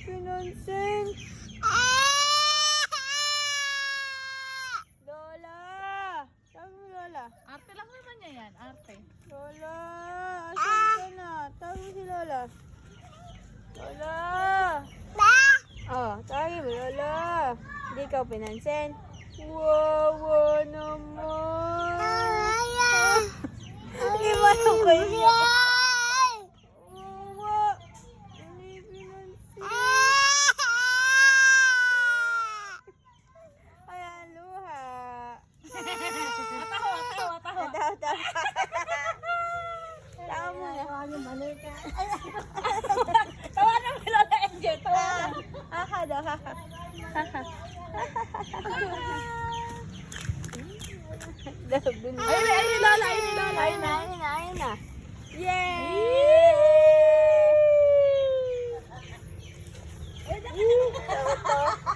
pinansin. Lola! Tawag mo Lola. Arte lang naman niya yan, arte. Lola! Asan ka na? Tawag mo si Lola. Lola! Oh, tawagin mo Lola. Hindi ikaw pinansin. Wawa naman. Hindi mo alam ko yun. Wawa. Hindi pinansin. Ayan, luha. Ataho. Tawa. Tawa muna. Tawa na mo Lola MJ, tawa na. Haka daw, haka. Ayun ni Lola. Ayun na. Yay! Tawa